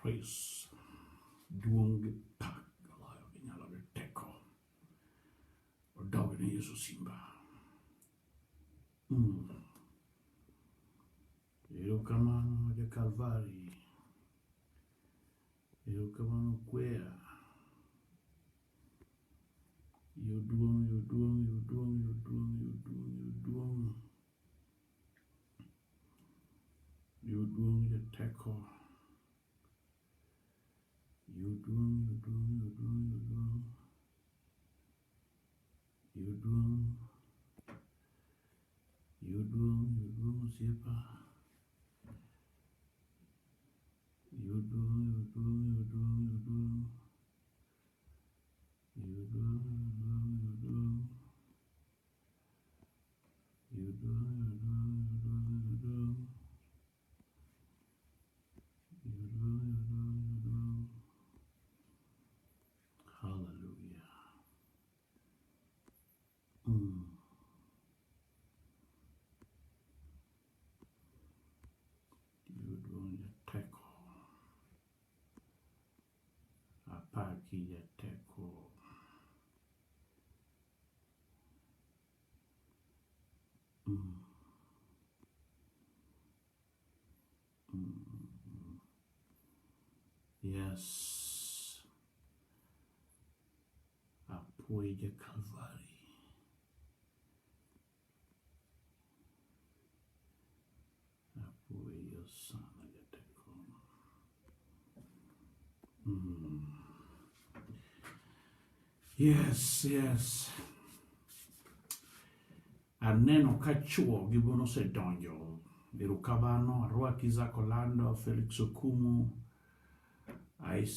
praise, duong gi pak loyo gi nyalo gi teko odog ne Yesu simba. Erokamano ja Kalvari, erokamano kwea, yuduong ja teko, yuduong osiepa, hallelujah. Yuduong ja teko, apaki ja teko. Yes, apoy ja Kalvari. Apoy ja sana ja teko. Yes. Aneno ka chuo gibono osedonjo. Erokamano, arwaki Isaac Orlando, Felix Okumu. I've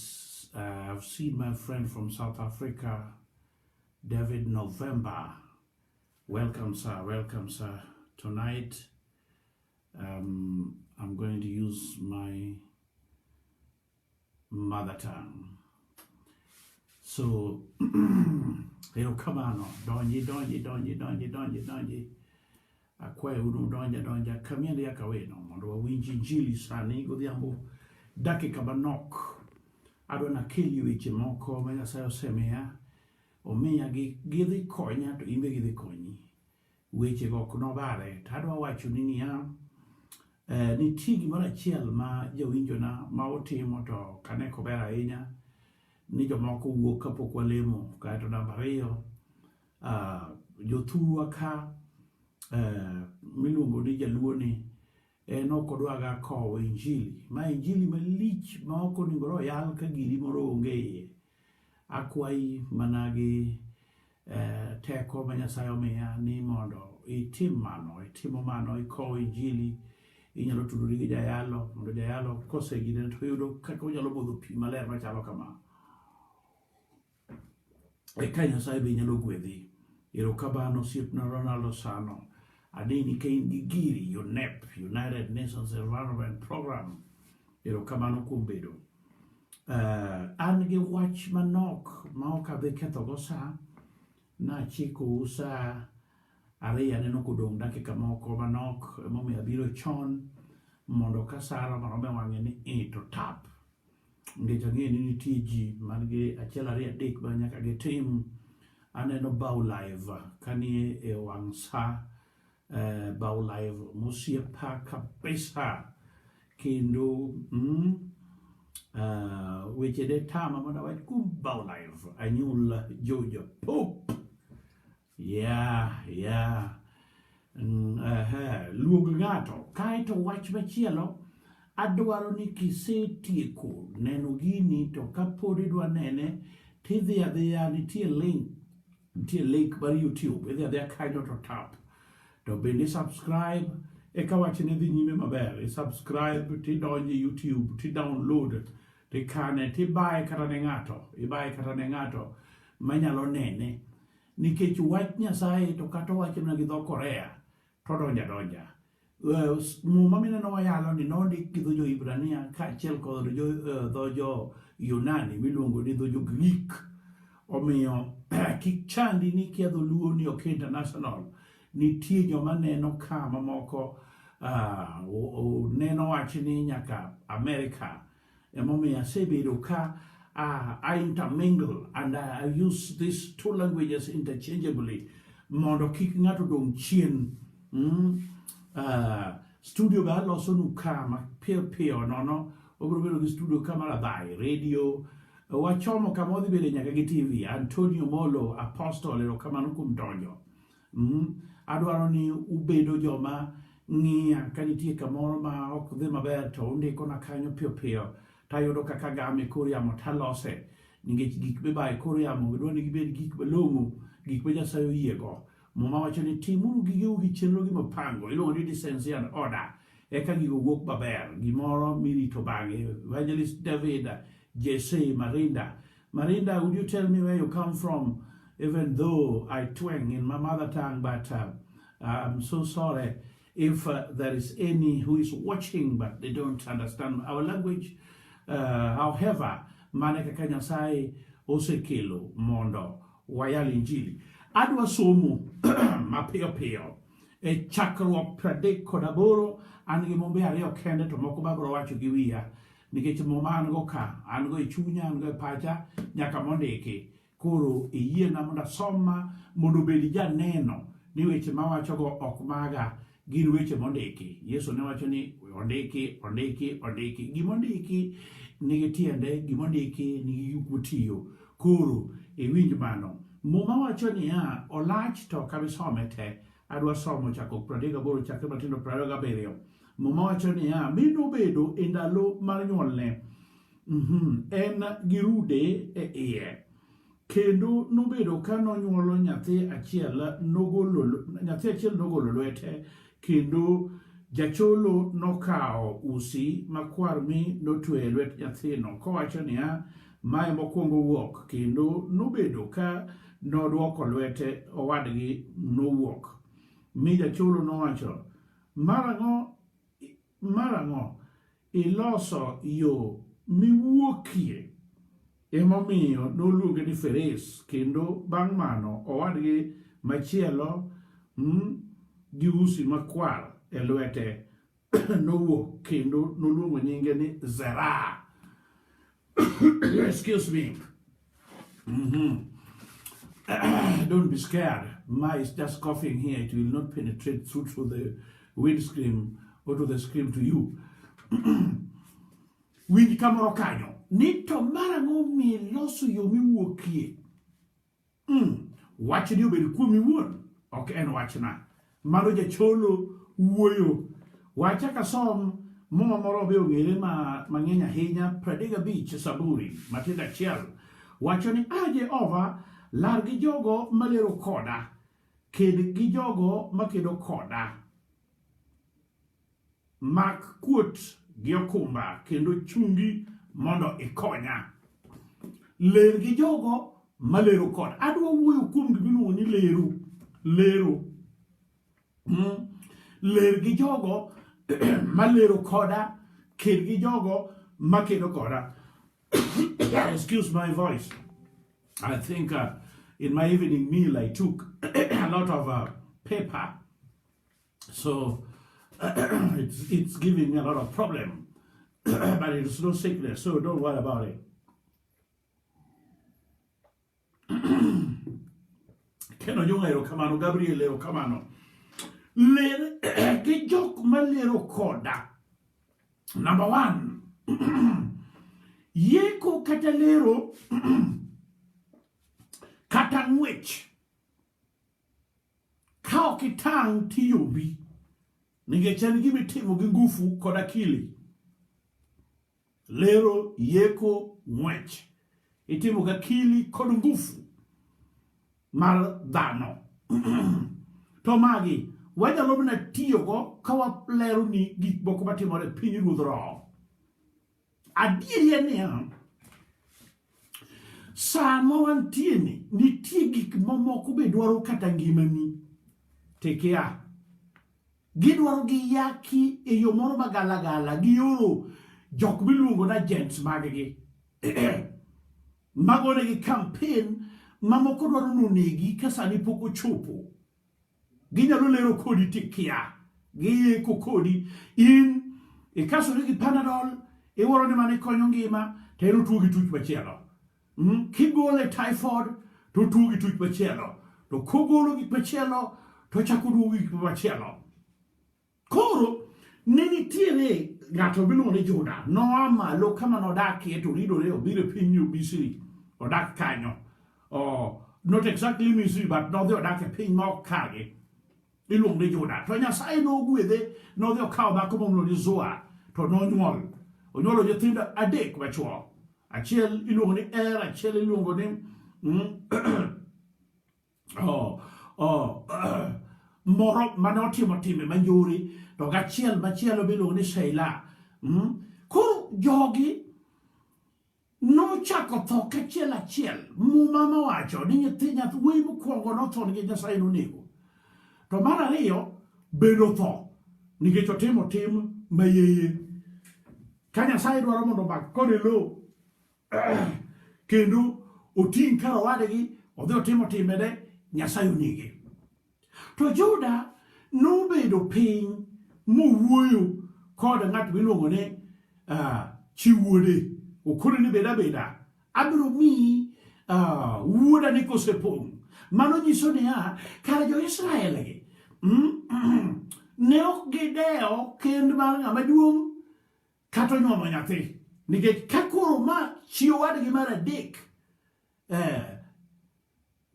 seen my friend from South Africa, David November. Welcome, sir. Tonight, I'm going to use my mother tongue. So, erokamano, donji. Akwaye unu donja, kamiende yakaweno, mondo wawinji injili sani godhiambo dakika manok. Adwa nakel weche moko ma Nyasaye osemiya, omiya gidhi konya to imbe gidhi konyi. Weche go ok nobare, to adwa wacho ni niya, nitie gimoro achiel ma jawinjona ma otimo to kane ok ober ahinya, ni jomoko wuok kapok walemo. Kaeto namba ariyo, jothurwa ka miluongo ni jaluoni en ok odwaga kowo injili. Ma injili malich ma ok onego oyal ka giri moro onge iye. Akwayi mana gi teko ma Nyasaye omiya ni mondo itimo mano, ikowo injili. Inyalo tudori gi jayalo, mondo jayalo kosegine to yudo kaka onyalo modho pi maler machalo kama. Eka Nyasaye be nyalo gwedhi. Erokamano osiepna Ronaldo Sano. Adini ka in gi giri, UNEP, United Nations Environment Program. Erokamano kuom bedo. An gi wach manok ma ok adhi kethogo sa. Nachiko sa ariyo, aneno kodong' dakika moko manok, emomiyo abiro chon mondo ka Sara marome wang'e ni to tap. Nikech ang'e ni nitie ji man gi achiel ariyo adek ma nyaka gitim. Aneno Bao Live kanie e wang' sa, Bao Live mosiepa kabisa, kendo weche de tama mana wach kum Bao Live anyul Jojo Pop. Luog ng'ato. Kaeto wach machielo, adwaro ni kisetieko neno gini to kapod idwa nene, tidhi adhiya, nitie link mar YouTube, idhi adhiya kanyo to tap. To bende subscribe, eka wachne dhi nyime maber. Subscribe, tidonje YouTube, tidownload, tikane, tibaye kata ne ng'ato manyalo nene. Nikech wach Nyasaye to kata wacho na gi dho Korea to donja. Muma mineno wayalo ni nondik gi dho Jo-Ibrania kaachiel kod dho Jo-Yunani miluongo ni dho Jo-Greek. Omiyo kik chandi ni kia dholuo ni ok international. Nitie joma neno ka mamoko neno wach ni nyaka Amerika emomiyo asebedo ka I intermingle and I use these two languages interchangeably mondo kik ng'ato dong chien. Studio ba loso nu kama piyo nono obro bedo gi studio kama labai radio wachomo kama odhi bedo nyaka gi TV. Antonio Molo Apostle ero kama nukum donjo. Adwaro ni ubedo joma ng'iya ka nitie kamoro ma ok dhi maber to undiko na kanyo piyo tayudo kaka game kor yamo talose nikech gik mibaye kor yamo dwaro ni gibed gik malong'o, gik ma Nyasaye oyiego. Muma wacho ni timuru gigeu gi chenro gi mapango iluongo ni decency and order eka gigo wuok maber gimoro mirito bang'e. Evangelist David Jesse Marinda, would you tell me where you come from, even though I twang in my mother tongue, but I'm so sorry if there is any who is watching but they don't understand our language. However, mane kaka Nyasaye osekelo mondo wayal injili. Adwa somo mapiyo e chakruok 38 an gi mombe ariyo kende to moko babro wacho gi wiya nikech moma an go ka an go e chunya an go e pacha nyaka mondiki koro iyiena mondo asoma mondo bed janeno ni weche mawacho go ok maga gin weche mondiki. Yesu ne wacho ni ondiki gimondiki nigi tiende, gimondiki nigi gikmotiyo. Koro iwinj mano. Muma wacho ni olach to kabisome te. Adwa somo chako 38 chakre matindo 27. Muma wacho ni mino bedo e ndalo mar nyuolne en girude e iye kendo nobedo ka nonyuolo nyathi achiel nogolo lwete kendo jacholo nokao usi makwar mi notwe lwet nyathino kowacho ni mae mokwongo wuok kendo nobedo ka nodwoko lwete owadgi nowuok. Mi jacholo nowacho marang'o iloso yo miwuokie. Emomiyo noluonge ni Feres kendo bang' mano owadgi machielo gi usi makwar e lwete nowuok kendo noluongo nyinge ni Zerah. Excuse me. Don't be scared. Mice just coughing here. It will not penetrate through to the windscreen or to the screen to you. Winj kamoro kanyo. Ni to marang'o miloso yo miwuokie. Wach ni obedo kuomi wuon. Ok en wachna. Mano jacholo wuoyo. Wacha ka som muma moro be ong'ere mang'eny ahinya 35 Zaburi matindo achiel. Wacho ni Jehova lar gi jogo malero koda, ked gi jogo makedo koda, mak kuot gi okumba kendo chungi mondo ikonya. Ler gi jogo malero koda. Adwa wuoyo kuom gimiluongo ni lero. Ler gi jogo malero koda, ked gi jogo makedo koda. Excuse my voice. I think in my evening meal I took a lot of pepper, so it's giving me a lot of problem, but it's no sickness, so don't worry about it. Keno junga ero kamano, Gabriel ero kamano. Ler ke jok malero koda. Number 1. Yeko kata lero kata ng'wech ka ok itang' tiyobi nikech en gimitimo gi ngufu kod akili. Lero, yeko, ng'wech itimo gi akili kod ngufu mar dhano. To magi wanyalo mana tiyogo ka walero ni gik moko matimore piny ruodh roho. Adieri en niya, sama wantie ni nitie gik mamoko be dwaro kata ngimani tekia. Gidwaro gi yaki e yo moro magalagala gi oro jok miluongo na agents maggi. Magone gi campaign mamoko dwaro nonegi ka sani pok ochopo. Ginyalo lero kodi tekia. Giyeko kodi in ikasore gi Panadol, iwuoro ni mane konyo ngima to en otuo gi tuch machielo. Kigole typhoid to otuo gi tuch machielo, to kogolo gik machielo to chako duogo gik machielo. Koro ne nitiere ng'ato miluongo ni Juda, noa malo kama nodakie to ridore obiro piny Misri, odak kanyo. Not exactly Misri, but nodhi odak e piny ma ok kagi, iluongo ni Juda. To Nyasaye nogwedhe, nodhi okawo dhako miluongo ni Zua, to onyuolo nyithindo 3 machuo. Achiel iluongo ni achiel iluongo ni moro mane otimo time manjore, to gachiel machielo miluongo ni Sheila. Koro jogi nochako tho kachiel. Muma mawacho ni nyathi wuoyi mokwongo notho nikech Nyasaye nonego. To mar ariyo bende otho nikech otimo tim mayeye. Ka Nyasaye dwaro mondo omak kode lo kendo oting' kar owadgi odhi otimo timene, Nyasaye onege. To Juda nobedo piny mowuoyo kod ng'at miluongo ni chi wuode, okone ni beda abiro miyi wuoda ni kosepong'. Mano nyiso niya, kare jo-Israel gi ne ok gidewo kend mar ng'ama duong' kata onyuomo nyathi, nikech ka koro ma chi owadgi mar adek,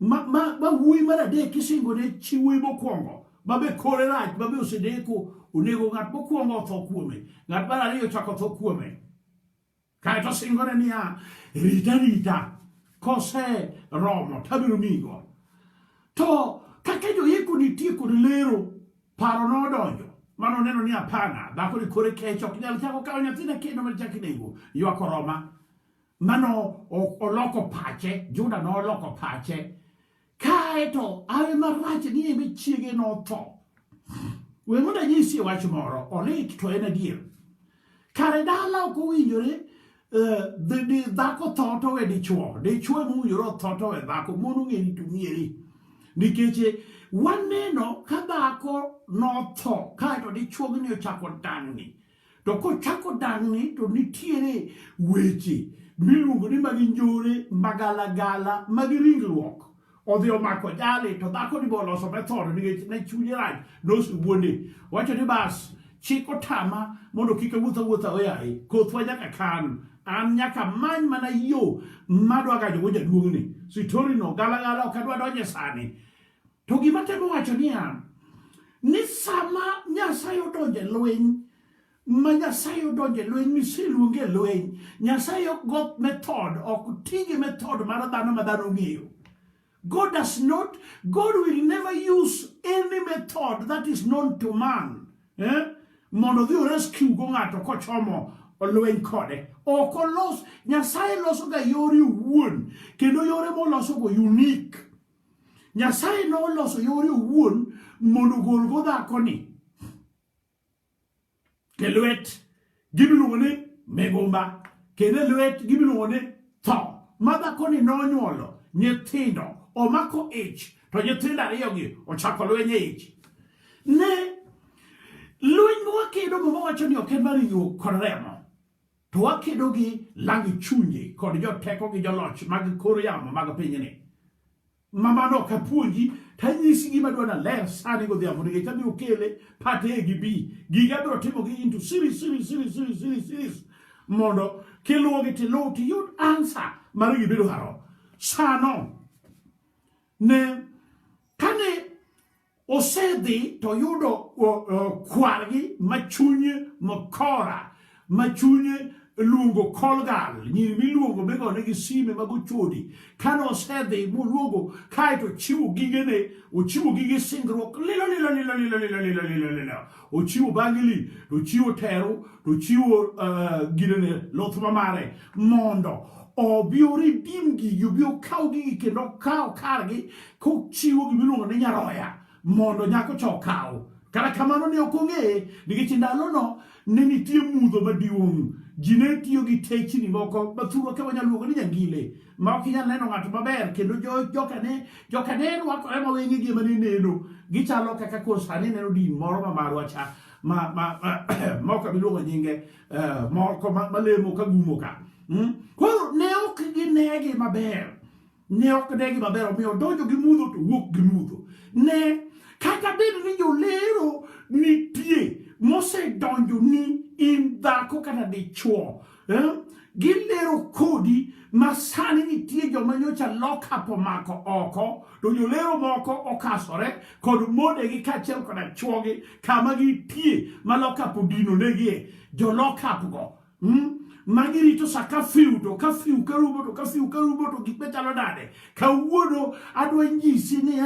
ma wuoyi mar adek isingo ne chi wuoyi mokwongo, mabe kore rach, mabe osedeko, onego ng'at mokwongo otho kuome, ng'at mar ariyo chako tho kuome, kaeto singone niya, rita kose romo tabiro migo. To kaka joyeko nitie kod lero, paro nodonjo, mano neno ni hapana, dhako ni kore kech ok nyal chako kawo nyathine kendo machaki nego, ywak oroma. Mano oloko pache, Juda noloko pache, kaeto awe marach ni eme chiege notho. We mondo anyisi wach moro, olit to en adier. Kare dala ok owinjore dhako tho to we dichuo mowinjore tho to we dhako, mon ong'eri to mieri. Nikech waneno ka dhako notho kaeto dichuogni ochako dang'ni, to kochako dang'ni to nitiere weche miluongo ni mag njore, magalagala, mag ringruok. Odhi omako jali to dhako ni boloso method nikech ne chunye rach nosewuonde. Wacho ni bas chik otama mondo kik awuotha oyaye, kothwa nyaka kan, an nyaka many mana yo madwa gajogo jaduong'ni. Sitori no galagala ok adwa donje sani. To gima temo wacho niya, ni sama Nyasaye odonje lweny, ma Nyasaye odonje lweny, miseluonge lweny, Nyasaye ok go method, ok tigi method mar dhano ma dhano ng'eyo. God will never use any method that is known to man. Mondo dhi rescue go ng'ato kochomo lweny kode. Ok olos, Nyasaye loso ga yore owuon, kendo yore moloso go unique. Nyasaye noloso yore owuon mondo gol go dhako ni ke lwet gimiluongo ni megumba, kendo lwet gimiluongo ni tho. Ma dhako ni nonyuolo nyithindo, omako ich, to nyithindo ariyogi ochako lweny e ich. Ne lweny wakedo mo wacho ni ok en mar yo kod remo, to wakedo gi lang chunje kod joteko gi joloch mag kor yamo mag pinyni. Mamano kapuonji tanyisi gima dwana ler sani godhiambo, nikech abiro kele pate gi bi giga biro timo gi into series mondo kiluwogi tiluw tiyud answer mar gibedo haro. Sano ne kane osedhi to yudo kwargi machunye makora, machunye luongo kolgal, nyiri miluongo begone gi sime magochodi. Kane osedhi moluongo kaeto chiwo gigene, ochiwo gige singruok lilo, ochiwo bangli, to chiwo teru, to chiwo ginene loth mamare mondo obiore dim gigi, obio kaw gigi kendo kaw kargi kochiwo gimiluongo ni nyaroya mondo nyako cho kaw. Kata kamano ne ok ong'eye, nikech ndalono ne nitie mudho maduong'. Ji ne tiyo gi techni moko mathuro ka wanyalo luongo ni nyangile, ma ok inyal neno ng'ato maber, kendo joka ne rwakore ma wengegi ema ne neno. Gichalo kaka koro sani neno din moro ma marwa cha, ma ok joka biluongo nyinge moko malemo ka gumo ka. Koro ne ok ginegi maber. Ne ok negi maber, omiyo donjo gi mudho to wuok gi mudho. Ne kata bed ni jolero nitie mosedonjo ni in dhako kata dichuo, gilero kodi ma sani nitie joma nyocha lockup omako oko, to jolero moko okasore kod mondegi kaachiel koda chuogi kama gitie ma lockup odino negie jo lockup go. Magirito sa kafiu to kafiu karubo to gik machalo nade. Kawuono adwa nyisi ni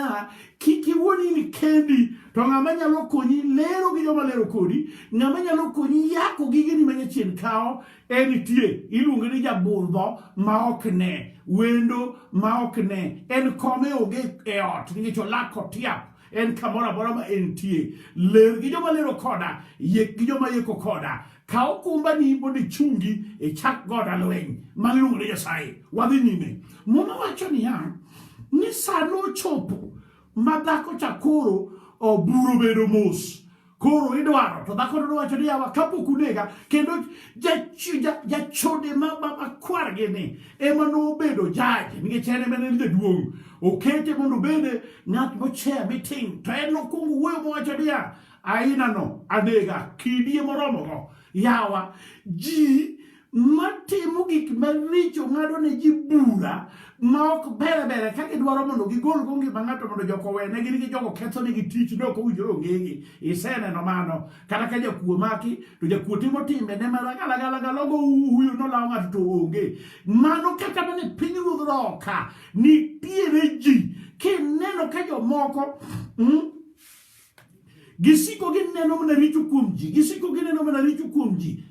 kiki woni ni kendi to ng'ama nyalo konyi lero gi joma lero kodi, ng'ama nyalo konyi yako gigi ni manyachien kao nitie, iluongo ni jabudho ma ok ne, wendo ma ok ne, en kome onge e ot nikech olako tiap, en kamoro amora ma entie. Ler gi joma lero koda, yek gi joma yeko koda. Kao kumba ni mondo chungi e chak goda lweny maluongo ni Nyasaye. Wadhi nyime. Muma wacho ni sano chopo ma dhako cha koro buro bedo mos. Koro idwaro to dhako no wacho ni yawa kapok unega, kendo jachode ma kwargi ni ema no bedo jaji nikech en ema ne jaduong'. Okete mondo bede ng'at mochea miting, to en nokuongo wuoyo mowacho ni aina no adega kidie moromo go. Yawa ji matimo gik maricho ng'ado ne ji bura ma ok bere ka gidwaro mondo gigol go ngima ng'ato mondo joko wene gi nikech jogo ketho negi tich no ok owinjore ong'egi. Iseneno mano, kata ka jakuo maki to jakuo timo timbe ne malagala logo huyo no lawo ng'ato to onge. Mano kata bende piny ruodh roka nitiere ji kineno ka jomoko gisiko gineno mana richo kuom ji,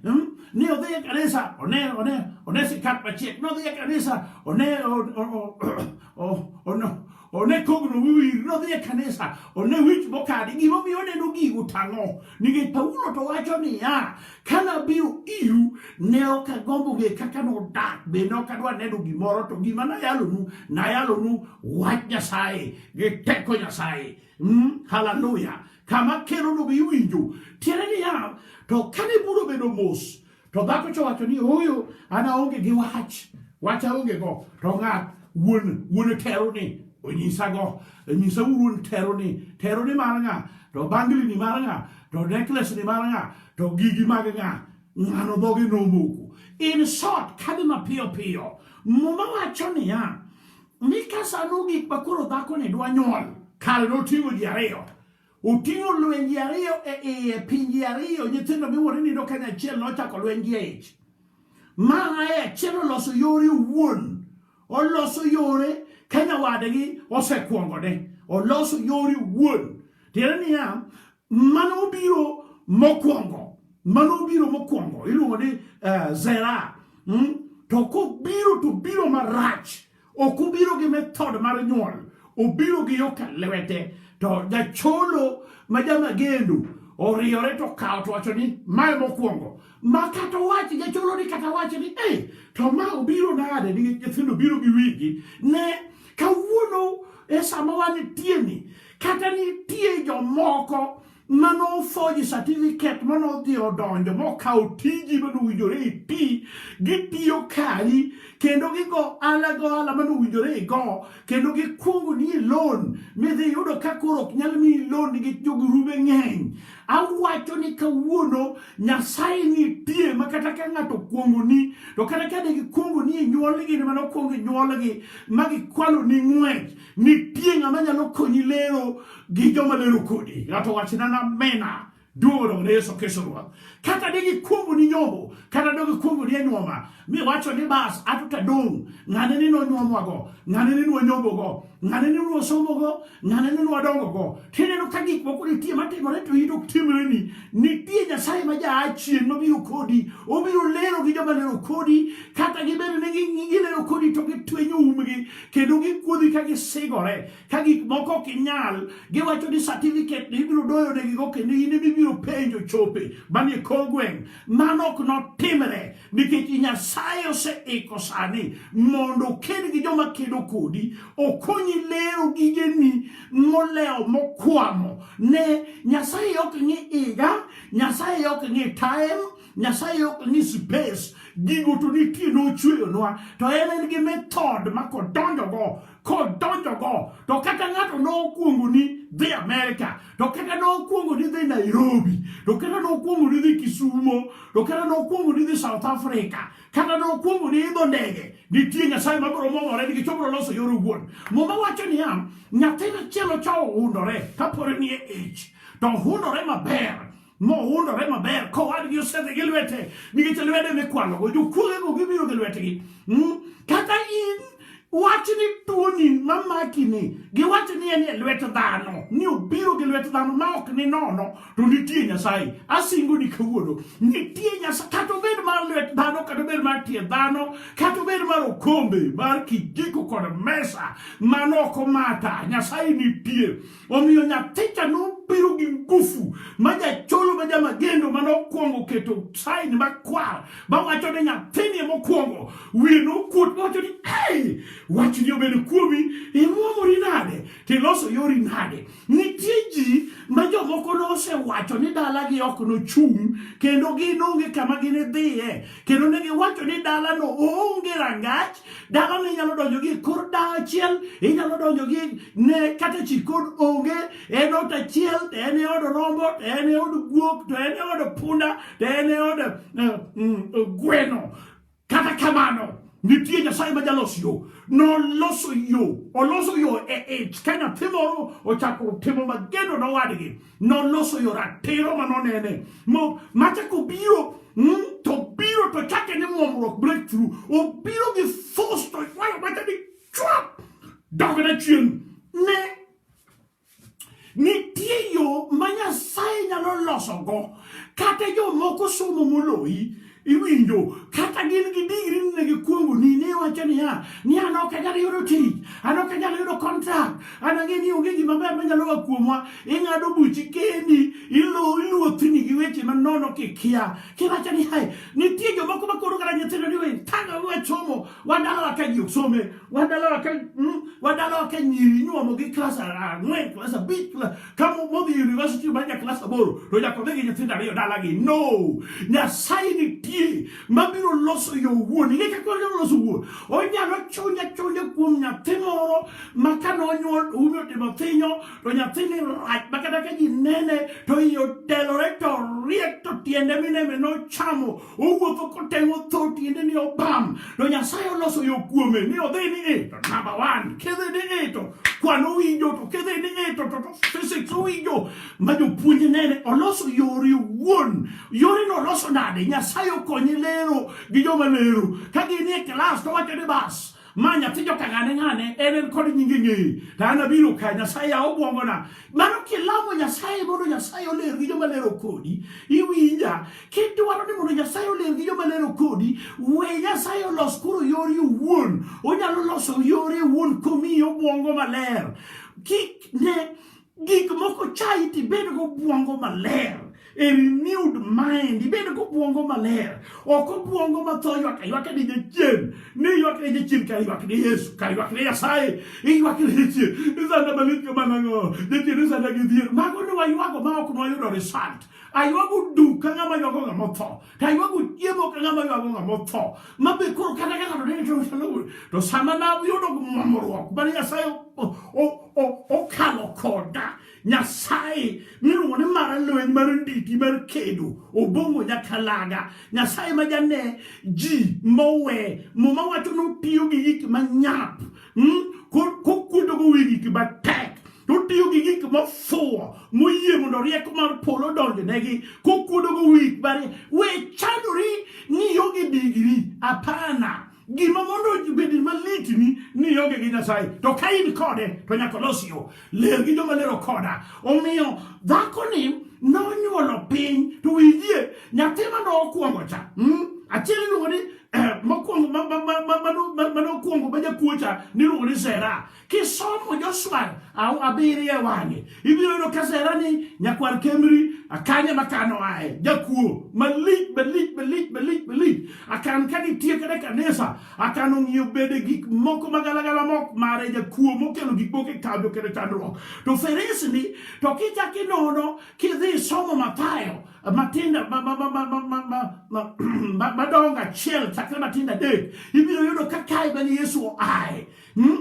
ni odhi e kanisa one sikat machiek, nodhi e kanisa one kogno wiwir, nodhi e kanisa one wich mokadi. Gimomiyo oneno gigo tang'o nikech Paulo to wacho niya, kanabiro iru ne ok agombo ng'e kaka nodak, bende ok adwa neno gimoro, to gima nayalonu wach Nyasaye gi teko Nyasaye. Hallelujah. Kama kero no biwinjo tiene ni to kane buro bedo mos, to dhako cho wacho ni oyo ana onge gi wach onge go, to ng'at wuon tero ni onyisa wuon tero ni mar ng'a, to bangli ni mar ng'a, to necklace ni mar ng'a, to gigi mag ng'a, ng'ano dhoge nomoko. In short, kadi mapiyo muma wacho ni ni kasano gik makoro dhako ni dwa nyuol, kare noting'o ji ariyo. Uting'o lwenji ariyo e pinji ariyo, nyithindo miwuore ni kanya achiel nochako lwenji e ich. Ma achiel oloso yore wuon, oloso yore ka nyawadgi osekuongone, oloso yore wuon. Tiende niya, mano obiro mokwongo, iluongo ni Zera. To kobiro to biro marach, ok obiro gi method mar nyuol, obiro gi yo ka lwete. To jacholo ma jamagendo oriore to kao to wacho ni mae mokwongo. Ma kata wachi jacholo ni kata wacho ni to ma obiro nade ni nyithindo biro gi wigi. Ne kawuono e sama wanitie ni kata nitie jomoko mano foji certificate mano dhi odonjo mokao tiji manowinjore iti, gitiyo kari kendo gigo ala manowinjore igo, kendo gikungo ni loan midhi yudo ka koro ok nyal mi loan nikech jogrube ng'eny. Awacho ni kawuono Nyasaye nitie ma kata ka ng'ato kuongo ni, to kata ka ne gikungo ni nyuolgi ni mano kuongo nyuolgi ma gikwalo ni ng'wech, nitie ng'ama nyalo konyi lero gi joma lero kodi. Ng'ato wachna na mena duono ne Yesu Kristo Ruoth. Kata ne gikungo ni nyombo, kata ne gikungo ni nyuoma, mi wacho ni bas atuta dong, ng'ane ni no nyuomwa go, ng'ane ni no nyombo go, ng'ane ni no somo go, ng'ane ni no dongo go. Tineno ka gik moko nitie matimore to idok timre ni, nitie Nyasaye ma jaachien mabiro kodi, obiro lero gi joma lero kodi, kata gibedo ne gilero kodi to gitwenyo umgi, kendo gikuodhi ka gisigore, ka gik moko kinyal, giwacho ni certificate ni ibiro doyo ne gigo kendo in biro penjo chope manie kor gweng' mano ok notimre nikech Nyasaye oseiko sani mondo oked gi joma kedo kodi, okonyi lero gigeni molewo mokwamo. Ne Nyasaye ok ng'i iga, Nyasaye ok ng'i time, Nyasaye ok ng'i space. Gigo to nitie nochweyonwa, to en gi method ma kodonjogo to kata ng'ato nokwongo ni dhi Amerika, to kata nokwongo ni dhi Nairobi, to kata nokwongo ni dhi Kisumo, to kata nokwongo ni dhi South Africa, kata nokwongo ni idho ndege, nitie Nyasaye mabiro momore nikech obiro loso yore owuon. Muma wacho niya, nyathi machielo cha ohundore kapore ni e ich, to ohundore maber mohundore maber kowadgi osedhi gi lwete nikech lwete mikwalogo jokuogego gibiro gi lwetgi. Kata in wachni tuoni mamakini giwacho ni en e lwet dhano, ni obiro gi lwet dhano ma ok ni nono, to nitie Nyasaye. Asingo ni kawuono nitie Nyasaye, kata obed mar lwet dhano, kata obed mar tie dhano, kata obed mar okombe mar kijiko kod mesa mano ok omata, Nyasaye nitie. Omiyo nyathicha nobiro gi ngufu ma jacholo ma jamagendo manokwongo keto saini makwar bawacho ni nyathini mokwongo wiye nokuot wacho ni ei wachni obedo kuomi, imuomori nade tiloso yori nade. Nitie ji ma jomoko nosewacho ni dalagi ok nochung' kendo gin onge kama ginidhiye, kendo ne giwacho ni dalano onge rangach, dalano inyalo donjo gi kor dawa achiel, inyalo donjo gi ne kata chikon onge, en ot achiel, to en e od rombo, to en e od guok, to en e od punda, to en e od gweno. Kata kamano nitie Nyasaye ma jaloso yo, noloso yo e ich ka nyathi moro ochako timo magendo nowadgi, noloso yo ratiro manonene machako biro to biro to chake ni muomruok breakthrough, obiro gi force to wacho ni chwap dogna chien. Ne nitie yo ma Nyasaye nyalo losogo kata jomoko somo moloyi, iwinjo kata gin gi digri ne gikwongo ni ne wacho ni an ok anyalo yudo tich, an ok anyalo yudo contract, an ang'e ni onge gima ber manyalo wa kuomwa, ing'ado buchi kendi, iluothni gi weche manono kikia, kiwacho ni hai nitie jomoko makoro kata nyithindo ni we tanga we somo, wadalawa ka ji ok some, wadalawa ka nyiri nyuomo gi klas 4, klas 5, kama modhi university manya klas 8 to nyaka dhi gi nyithindo ariyo dalagi. No, Nyasaye nitie mabiro loso yo wuon. Ing'e kaka onyalo loso wuon? Onyalo chunya kuom nyathi moro ma kanonyuol umi otimo thinyo, to nyathini rach makata ka ji nene to iye otelore to riek to tiende mineme nochamo, owuotho koteng'o tho tiende ni obam, to Nyasaye oloso yo kuome ni odhi ni to number 1 kedhi ni to kwan owinjo, to kedhi ni to physics owinjo, ma jopuonj nene oloso yore wuon. Yore no oloso nade? Nyasaye okonyi lero gi joma lero, ka gini e klas to wacho ni bas ma nyathi joka ng'ane en kod nyinge ng'eye, to an abiro ka Nyasaye obwongona. Mano kilamo Nyasaye mondo Nyasaye oler gi joma lero kodi, iwinja? Kidwaro ni mondo Nyasaye oler gi joma lero kodi, we Nyasaye olos koro yori owuon. Onyalo loso yore owuon komiyi obwongo maler. Kik ne gik moko chai tibed go obwongo maler, a renewed mind, ibed go obwongo maler, ok obwongo matho ywak ni jachien, ni ywak ni jachien ka ywak ni Yesu, ka ywak ni Nyasaye, ywak ni jachien, isanda malit ka manang'o, jachien isanda gi dhier. Mago ni waywago ma ok nwayudo result. Aywago duk ka ng'ama ywago ng'ama otho, to aywago chiemo ka ng'ama ywago ng'ama otho, ma be koro kata ka ng'ato ne to sama nayudo muomruok mane Nyasaye okalo koda, Nyasaye miluongo ni mar lweny mar nditi mar kedo obongo nyakalaga, Nyasaye ma jane ji mowe moma wacho notiyo gi gik manyap, kokuodogo wi gik matek, totiyo gi gik mafuwo moyie mondo rieko mar polo donjnegi, kokuodogo wi bare we chandori ni ionge digri. Apana, gima mondo bed malitni ni ionge gi Nyasaye, to ka in kode to nyaka los yo. Ler gi joma lero koda. Omiyo dhakoni nonyuolo piny, to winjie nyathi manokwongo cha, achiel iluongo ni mokwongo manokwongo ma jakuocha niluongo ni Zera, Kisomo Joshua abiriye wange ibiro no kaserani nyakwar Kemri akanya makano ae jakuo malit akan kani tie kada kanesa akan ngiyo bede gik moko magalagala mok mare jakuo mokelo gik moke kabyo kede tandro to feresni to kita kinono kidhi somo Mathayo matinda madonga chel takre matinda de ibiro yudo kakai bani Yesu ae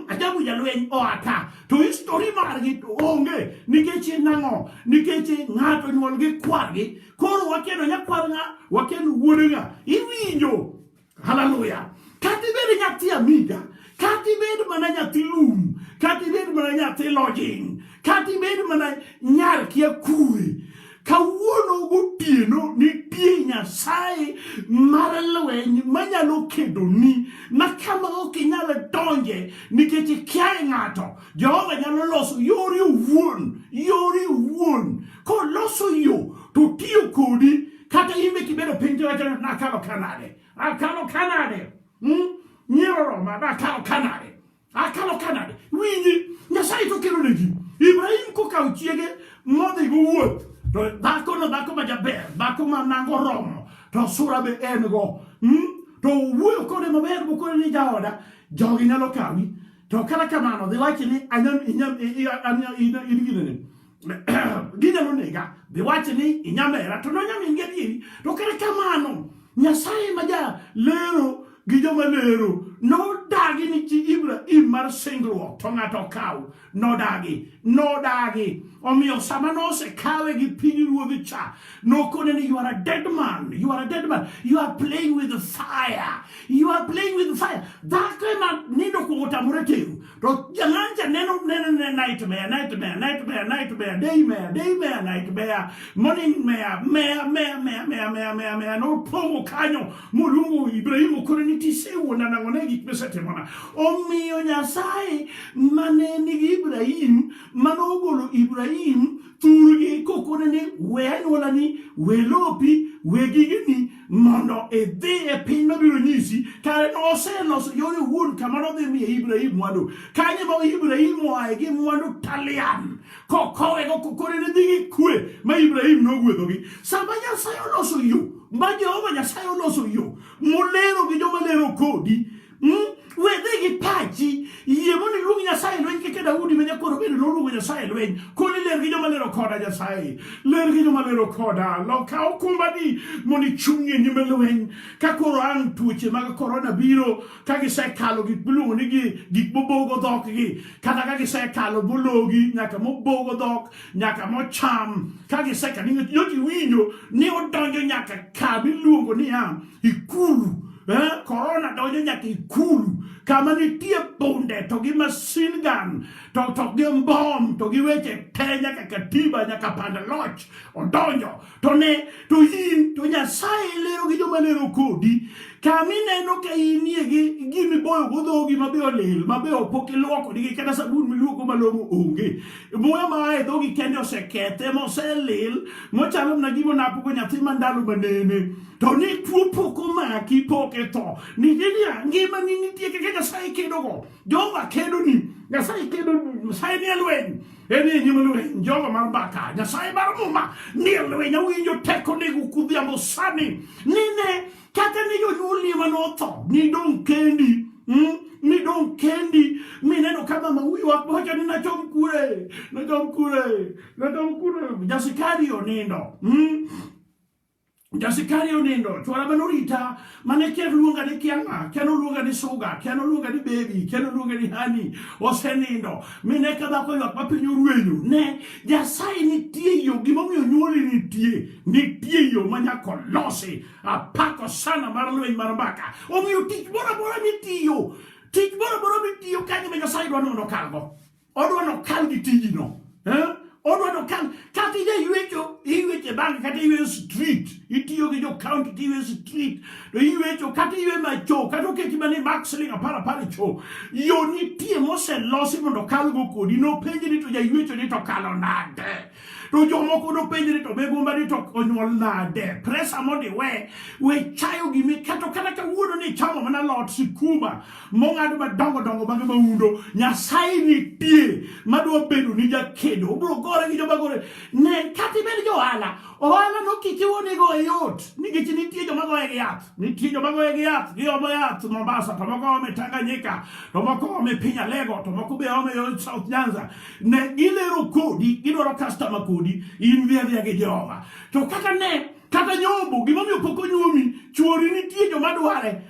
ajabu jalwen oata to history margi onge nikeche nango nikeche ngato nyolgi kwargi koro wakeno nyakwarga wakeno wuodega iwinjo haleluya kati bede nyati amiga kati bede mana nyati lum kati bede mana nyati lodging kati bede mana nyar kia kuri kawuono gotieno nitie Nyasaye mar lweny manyalo kedo ni makama ok inyalo donje nikech ikia ng'ato. Jehova nyalo loso yori owuon koloso yo to tiyo kodi kata imbe kibedo piny tiwacho nakalo kanade nyiero Roma nakalo kanade winji Nyasaye to kelo negi Ibrahim kokawo chiege modhi go wuoth to dhako majaber dhako manango romo to sura be en go to wuoyo kode maber bokone ni jaoda jogi nyalo kawi to kata kamano dhi wachi ni ginyalo nega dhi wachi ni inyamera to nonyaming'e diri to kata kamano Nyasaye maja lero gi joma lero nodagi ni chi Ibrahim mar singruok to ng'ato kaw nodagi omiyo sama nosekawe gi pinyruodhi cha nokone ni you are a dead man you are playing with the fire dhako ema nindo kuongo tamore teru to jang'anja neno nightmare daymare nightmare morning mare nopongo kanyo moluongo Ibrahim okone ni tisewuona nang'one gik misetimona. Omiyo Nyasaye mane nigi Ibrahim manogolo Ibrahim thurgi kokone ni we anyuolani we lopi we gigini mondo idhi e piny mabiro nyisi kare noseloso yore wuon kama nodhi miye Ibrahim mwandu kanye ma Ibrahim oaye gi mwandu talian kokowe kokone ni dhi gi kwe ma Ibrahim nogwedhogi sama Nyasaye oloso yo ma Jehova Nyasaye oloso yo molero gi joma lero kodi wedhe gi pachi yie mondo iluong Nyasaye lweny keke Daudi ma nyakoro bende noluongo Nyasaye lweny koni ler gi joma lero koda Nyasaye ler gi joma lero koda loka okumbani mondo ichung'ie nyime lweny ka koro ang' tuoche mag korona biro ka gisekalo gik miluongo ni gik mobogo dhokgi kata ka gisekalo bologi nyaka mobogo dhok nyaka mocham ka gisekalo yoti winjo ni odonjo nyaka ka miluongo ni ikulu korona donjo nyaka ikulu kama nitie bunde to gi machine gun to gi mbom to gi weche te nyaka katiba nyaka panda loch odonjo to yin to Nyasaye lero gi joma lero kodi kamineno ka inie gi gimi boyo godhogi mabe olil mabe opok iluoko nigi kata sabun miluoko malong'o onge muya maaye dhogi kende osekethe moselil mochalo na gimo napogo nyathi mandalo manene to ni tuo pok omaki pok etho nidia ngima ni nitie kaka Nyasaye kedogo Jehova kedo ni Nyasaye kedo ni Nyasaye ni lweny eni nyima lweny Jehova mar Mbaka Nyasaye mar Muma ni lweny awinjo teko nego kudhiambo sani nine kata ni jonyuolni manotho ni dong kendi mineno kama mawi wakocha ni nachom kure jasikari onindo chwala manorita mane kia luonga ni kianga kia luonga ni suga kia luonga ni baby kia luonga ni honey osenindo mine kada ko ywak mapinyo ruenyo ne Nyasaye nitie yo gimomiyo nyuoli nitie yo manyako losi apako sana mar lweny mar Mbaka omiyo tich bora mitiyo kanye ma Nyasaye dwa nono kalgo odwa no kal gi tijino odwa no kal kata iweche bank kata iwe street itiyo gi jo county tiwe street to iwecho kata iwe macho kata oketi mane maxling apara cho yo nitie moselosi mondo kalgo kodi no penji ni to ja iwecho ni to kalo nade to jomoko no penjre to begumba ni to onyuol nade presa modi we chayo gimi kato kata ka wuono ni chamo mana lot sikuma mongado madongo dongo bang maundo Nyasaye nitie madwa bedo ni jakedo obro gore gi joma gore ne kati bed johala ohala no kikiwoni go yot nikech nitie joma goye gi yath nitie joma goye gi yath gi omo yath Mombasa to moko ome Tanganyika to moko ome Pinya Lego to moko be ome South Nyanza ne gilero kodi gidwaro customer kodi in via gi Jehova to kata nyombo gimomiyo pok onyuomi chuori nitie joma dware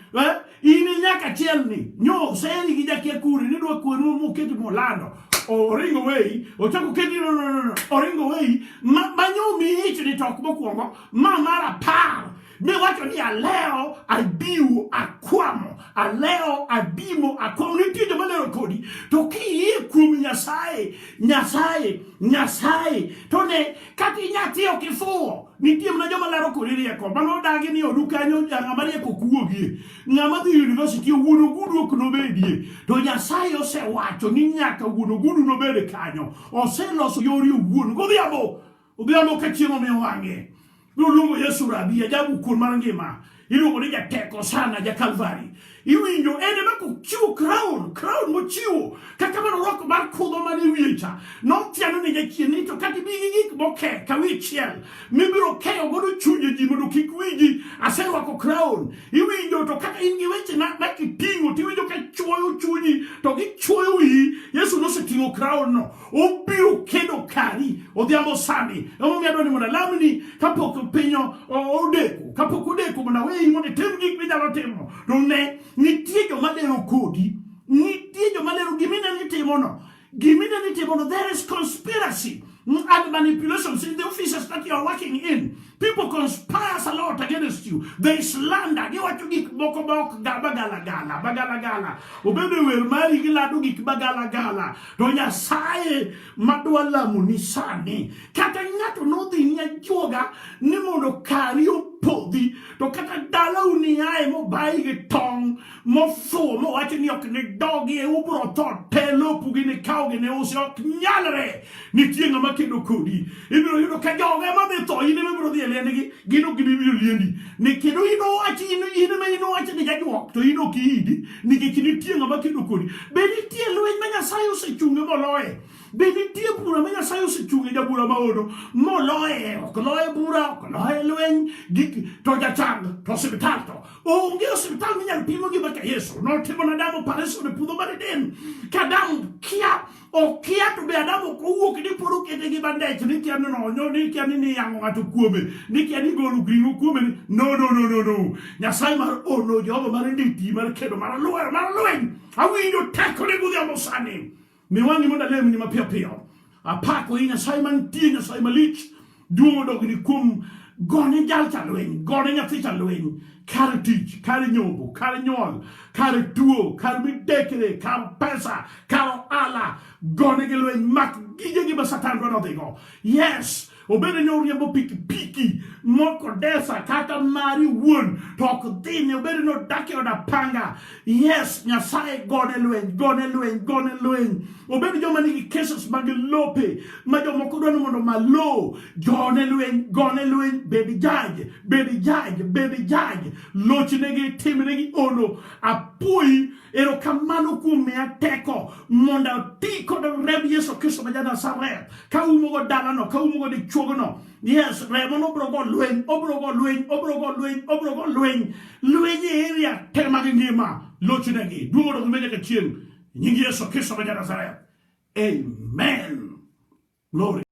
in nyaka chielni nyo seni gi jakia kuri ni dwa kwenu moketi molando oringo wei ochako keti no oringo wei manyomi ich ni tok mokwongo mara par mi wacho ni aleo abiu akwamo aleo abimo akwamo nitie joma lero kodi to kiyie kuom Nyasaye to ne kati nyati okifuo nitie mna joma lero kodi rieko mano dagi ni odukanyo ng'ama rieko kuogie ng'ama dhi university wuono gudu ok nobedie to Nyasaye osewacho ni nyaka wuono gudu nobed kanyo oseloso yori wuon godhiambo ka chiemo mi wang'e luongo Yesu rabi ajabu kuon mar ngima iluongo ni jateko sana ja Kalvari iwinjo ene mako chiwo crown mochiwo kaka mano roko mar kudho mane wiyecha notiano ni jachien ni to kati bigi gik moke ka wi chiel mibiro keyo godo chunye ji mondo kik wiji aserwako crown iwinjo to kaka in gi weche makiting'o tiwinjo ka chuoyo chunyi to gichuoyo wiyi Yesu noseting'o crown no obiro kedo kari odhiambo sani omomiyo adwani mondo alamni kapok pinyo odeko kapok odeko mondo aweyi mondo itim gik minyalo timo to ne nitie joma lero kodi nitie joma lero gimine ni timono there is conspiracy and manipulations in the offices that you are working in. People conspire a lot against you. They slander. They want to get bokobok bagala. Obebe wer mari giladu gik bagala. Do Nyasaye madwala munisani. Kata ngato no dhi nya joga ni mondo kari opodhi to kata dala uniae mo bai gi tong mo fu mo wacho ni ok ni dogi e ubro to telo pugi ni kaugi ne usi ok nyalre nitie ng'ama kedo kodi ibiro yudo ka joga ma dhi to ine mibiro dhi elendgi gino gibiro liendi ne kedo ino wachi ino wachi ni jajuok to ino kiidi nikech nitie ng'ama kedo kodi be nitie lweny ma Nyasaye osechunge moloye be nitie bura ma Nyasaye osechunge jabura maono moloye ok loye bura ok loye lweny gik to jachang to osiptal to onge osiptal minyalo pimo gi baka Yesu notimo na damu pareso ne pudho mar den ka damu okia to be Adamu kowuok ni poro kete gi bandech ni kia no ni kia ni yango ng'ato kuome ni kia ni golo gringo kuome no Nyasaye mar ono jogo mar nditi mar kedo mar lweny awinjo teko ne godhiambo sani miwangi mondo alemni mapiyo apako i Nyasaye mantie Nyasaye malich duomo dogni kuom gone jal cha lweny gone nyathi cha lweny kar tich kar nyombo kar nyuol kar tuo kar midekre kar pesa kar ala gone gi lweny mak gige gi Satan dwaro dhigo yes obede ni oriembo pikipiki moko desa kata mari wuon to ok dhine obede no dake oda panga yes Nyasaye gone lweny obede joma nigi cases mag lope ma jomoko dwano mondo malo gone lweny baby judge lochnegi timnegi ono apuoyi erokamano kuom miya teko mondo ti kod rem Yesu Kristo ma ja-Nazaret ka umogo dalano ka umogo dichuogono yes remo no obrogo lweny area te mag ngima lochnegi duogo dog meje ka chieng' nying Yesu Kristo ma ja-Nazaret amen glory.